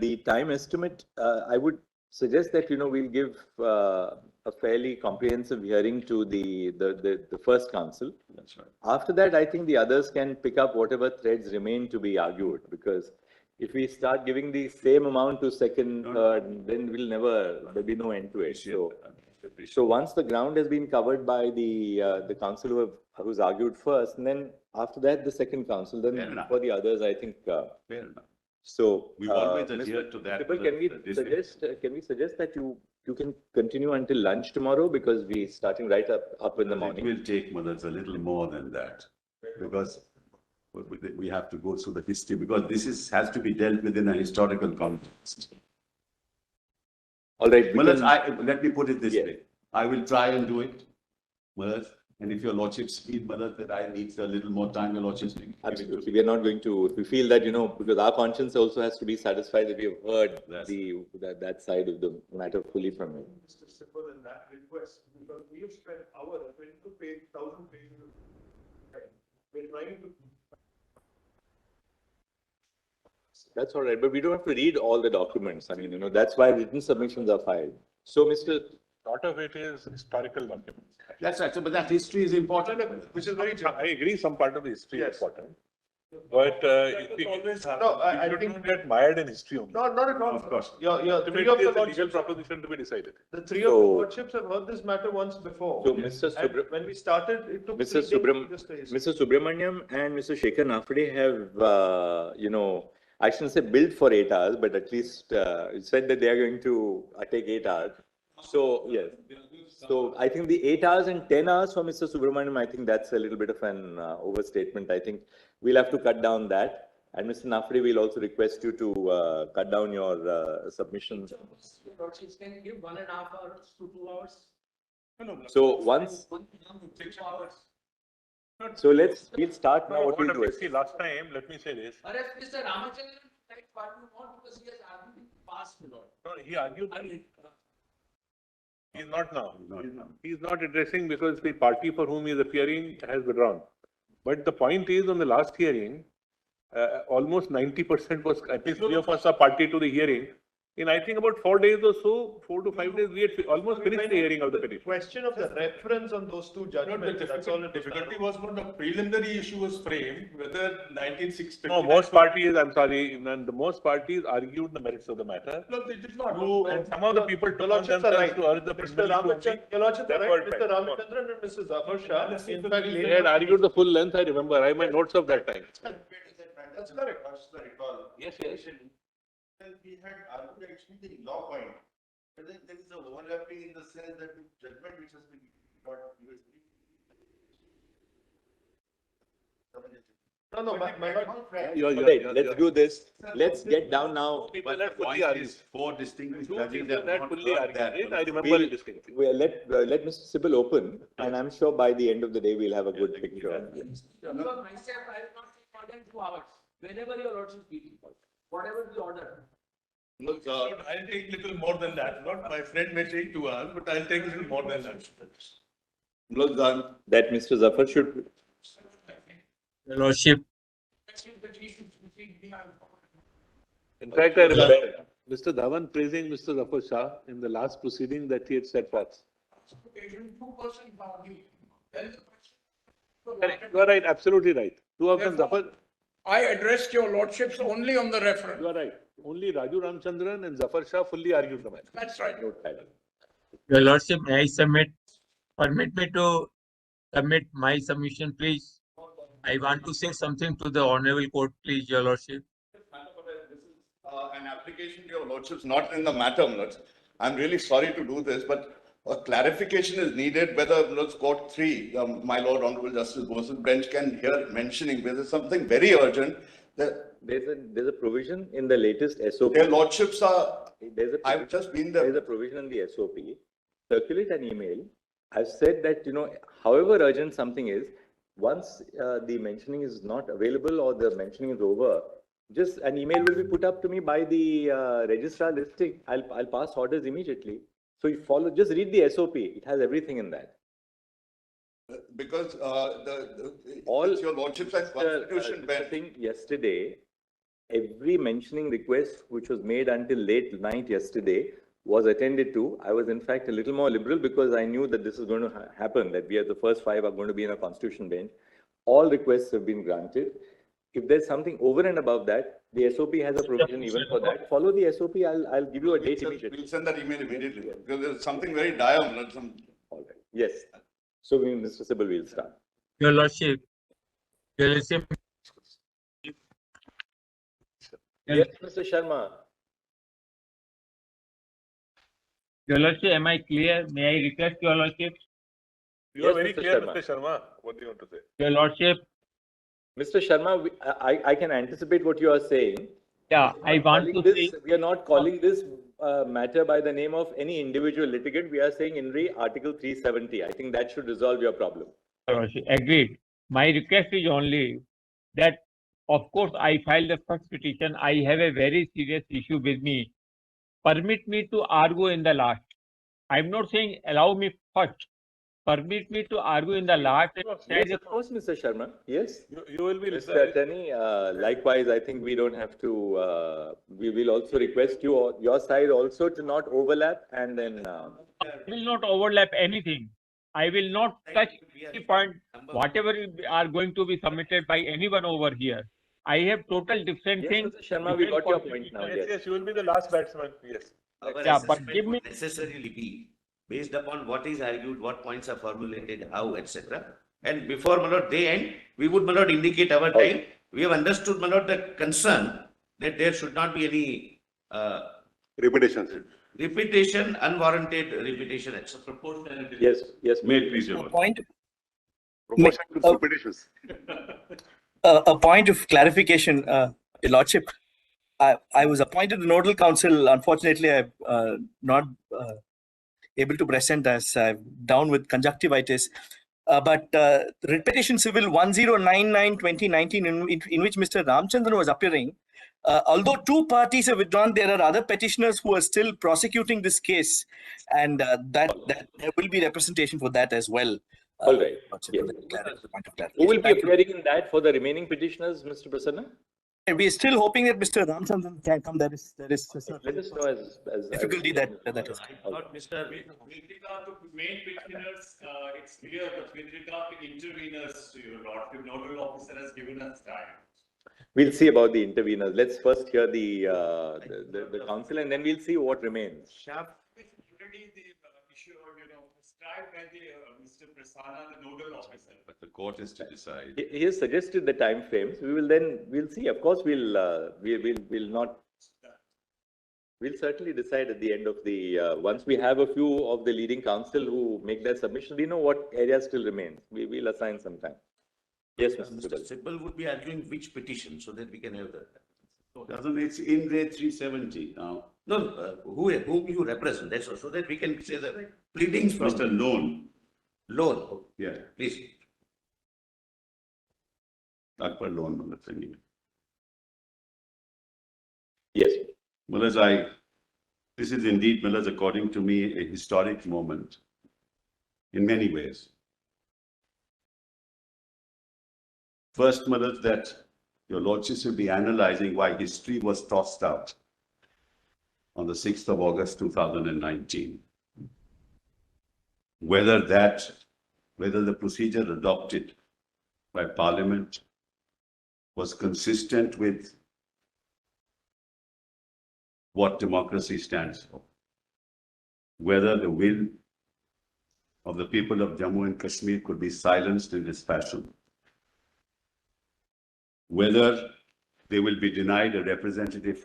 the time estimate, I would suggest that we'll give a fairly comprehensive hearing to the first council. That's right. After that, I think the others can pick up whatever threads remain to be argued, because if we start giving the same amount to second, third, then there'll be no end to it. So once the ground has been covered by the council who's argued first, and then after that the second council, then for the others, I think. Fair enough. So we've always adhered to that. Can we suggest that you can continue until lunch tomorrow, because we're starting right up in the morning? It will take a little more than that, because we have to go through the history, because this has to be dealt with in a historical context. All right. Let me put it this way. I will try and do it, and if your lordships feel that I need a little more time, your lordships. Absolutely. We are not going to, if we feel that, because our conscience also has to be satisfied that we have heard that side of the matter fully from you. Mr. Simple, in that request, because we have spent hours, 1,000 pages. We're trying to. That's all right, but we don't have to read all the documents. I mean, that's why written submissions are filed. So, Mr. A lot of it is historical documents. That's right. So, but that history is important. Which is very, I agree, some part of the history is important. But we should not get mired in history only. No, not at all. Of course. Ultimately, it's a legal proposition to be decided. The three of the lordships have heard this matter once before. So, Mr. When we started, it took Mr. Subramaniam and Mr. Shekhar Nafade have, I shouldn't say built for 8 hours, but at least said that they are going to take 8 hours. So, yes. So, I think the 8 hours and 10 hours for Mr. Subramaniam, I think that's a little bit of an overstatement. I think we'll have to cut down that. And Mr. Nafade, we'll also request you to cut down your submissions. Can you give 1.5 hours to 2 hours? So, once. 6 hours. So we'll start now. What we'll do is. See, last time, let me say this. Whereas Mr. Ramachandran, what we want, because he has argued past law. No, he argued that he is not now. He is not addressing because the party for whom he is appearing has withdrawn. But the point is, on the last hearing, almost 90% was, at least 3 of us are party to the hearing. In I think about 4 days or so, 4 to 5 days, we had almost finished the hearing of the petition. Question of the reference on those two judgments. The difficulty was when the preliminary issue was framed, whether 1960. No, most parties, I'm sorry, the most parties argued the merits of the matter. No, they did not. And some of the people took on themselves to urge the Mr. Ramachandran and Mrs. Zafar Shah, in fact, they had argued the full length, I remember. I have my notes of that time. That's correct. Yes. We had argued actually the law point, but then there is a overlapping in the sense that the judgment which has been got No, let's do this. Let's get down now. But the point is, 4 distinguished judges have not heard that. I remember it distinctly. Let Mr. Sybil open, and I'm sure by the end of the day we'll have a good picture. Because myself, I will not take more than 2 hours. Whenever your lordship speaking, whatever the order. Look, I'll take little more than that. Not my friend may take 2 hours, but I'll take little more than that. Well done. That Mr. Zafar should. Your Lordship. In fact, I remember Mr. Dhawan praising Mr. Zafar Shah in the last proceeding that he had set forth. You are right, absolutely right. 2 of them, Zafar. I addressed your lordships only on the reference. You are right. Only Raju Ramchandran and Zafar Shah fully argued the matter. That's right. Your Lordship, may I permit me to submit my submission, please? I want to say something to the Honorable Court, please, Your Lordship. This is an application to your lordships, not in the matter, Lords. I'm really sorry to do this, but a clarification is needed whether Lords Court 3, my Lord Honorable Justice Bose's bench can hear mentioning whether something very urgent that there's a provision in the latest SOP. Their lordships are. I've just been there. There's a provision in the SOP. Circulate an email. I've said that however urgent something is, once the mentioning is not available or the mentioning is over, just an email will be put up to me by the registrar listing. I'll pass orders immediately. So you follow. Just read the SOP. It has everything in that. Because all your lordships and constitution bench. Yesterday, every mentioning request which was made until late night yesterday was attended to. I was in fact a little more liberal because I knew that this is going to happen, that we are the first 5 are going to be in a constitution bench. All requests have been granted. If there's something over and above that, the SOP has a provision even for that. Follow the SOP. I'll give you a date immediately. We'll send that email immediately because there's something very dire. All right. Yes. So Mr. Sybil will start. Your Lordship, Your Lordship, Yes, Mr. Sharma. Your Lordship, am I clear? May I request Your Lordship? You are Yes, very Mr. clear, Sharma. Mr. Sharma. What do you want to say? Your Lordship, Mr. Sharma, I can anticipate what you are saying. yeah, I want to say, We are not calling this matter by the name of any individual litigant. We are saying in Article 370. I think that should resolve your problem. Your Lordship, agreed. My request is only that, of course, I filed the first petition. I have a very serious issue with me. Permit me to argue in the last. I'm not saying allow me first. Permit me to argue in the last. Yes, of course, Mr. Sharma. Yes. You will be Mr. Attorney, likewise, I think we don't have to, we will also request you, your side also to not overlap and then. I will not overlap anything. I will not touch any point, whatever are going to be submitted by anyone over here. I have total different Yes, things. Mr. Sharma, we got your point now. Yes, Yes. yes, you will be the last batsman. Yes. Our Yeah, but assessment give me- would necessarily be based upon what is argued, what points are formulated, how, etc. And before, my lord, they end, we would, my lord, indicate our time. We have understood, my lord, the concern that there should not be any Repetitions. repetition, unwarranted repetition, etc. Yes, yes. May please, Your A Lord. point, Proportion to repetitions. a point of clarification, Your Lordship. I was appointed to nodal counsel. Unfortunately, I'm not able to present as I'm down with conjunctivitis. But writ petition civil 1099/2019, in which Mr. Ramchandran was appearing, although 2 parties have withdrawn, there are other petitioners who are still prosecuting this case, and that there will be representation for that as well. All right. Lordship, Yes. for the point of Who will clarification. be Thank you. appearing in that for the remaining petitioners, Mr. Prasanna? And we are still hoping that Mr. Ramchandran can come. There is Let us know as difficulty that is. Not Mr. With regard to main petitioners, it's clear, but with regard to interveners, your lordship, nodal officer has given us time. We'll see about the interveners. Let's first hear the council and then we'll see what remains. Already the issue, described by the Mr. Prasanna, the nodal officer. But the court is to decide. He has suggested the time frames. We'll see. Of course, we'll certainly decide at the end of the, once we have a few of the leading counsel who make their submission, we know what areas still remain. We'll assign some time. Yes, Mr. Mr. Sibal would be arguing which petition so that we can have that. Doesn't it's in there 370 now? No, whom you represent, that's all, so that we can say the pleadings from Mr. Loan. loan. Yeah. Please. Akbar Loan, Mullah Singh. Yes. Mullahs, this is indeed, Mullahs, according to me, a historic moment in many ways. First, Mullahs, that your lordships will be analyzing why history was tossed out on the 6th of August 2019. Whether the procedure adopted by Parliament was consistent with what democracy stands for. Whether the will of the people of Jammu and Kashmir could be silenced in this fashion. Whether they will be denied a representative